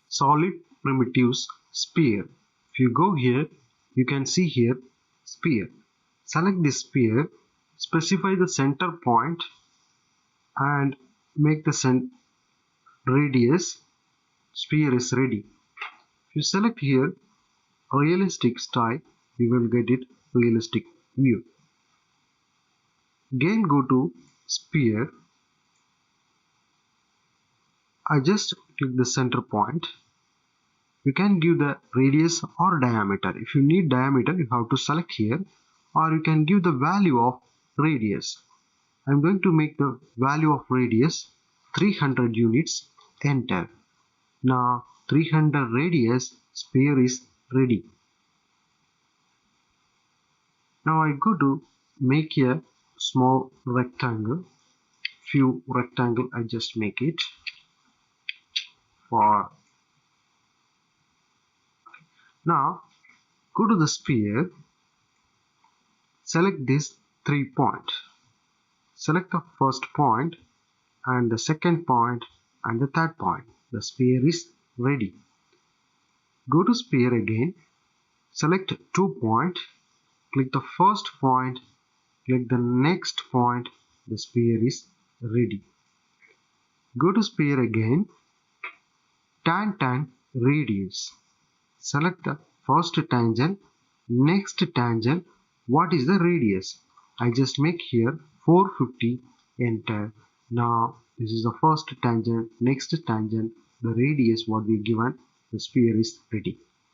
solid primitives sphere. If you go here, you can see here sphere. Select this sphere, specify the center point and make the radius. Sphere is ready. If you select here realistic style, you will get it realistic view. Again go to sphere. I just click the center point. You can give the radius or diameter. If you need diameter, you have to select here, or you can give the value of radius. I'm going to make the value of radius 300 units. Enter. Now 300 radius sphere is ready. Now I go to make a small rectangle. Few rectangle I just make it for. Now go to the sphere, select this 3 point. Select the first point and the second point and the third point. The sphere is ready. Go to sphere again, select 2 point, click the first point, click the next point. The sphere is ready. Go to sphere again, tan radius. Select the first tangent, next tangent. What is the radius? I just make here 450. Enter. Now this is the first tangent, next tangent, the radius what we given, the sphere is ready.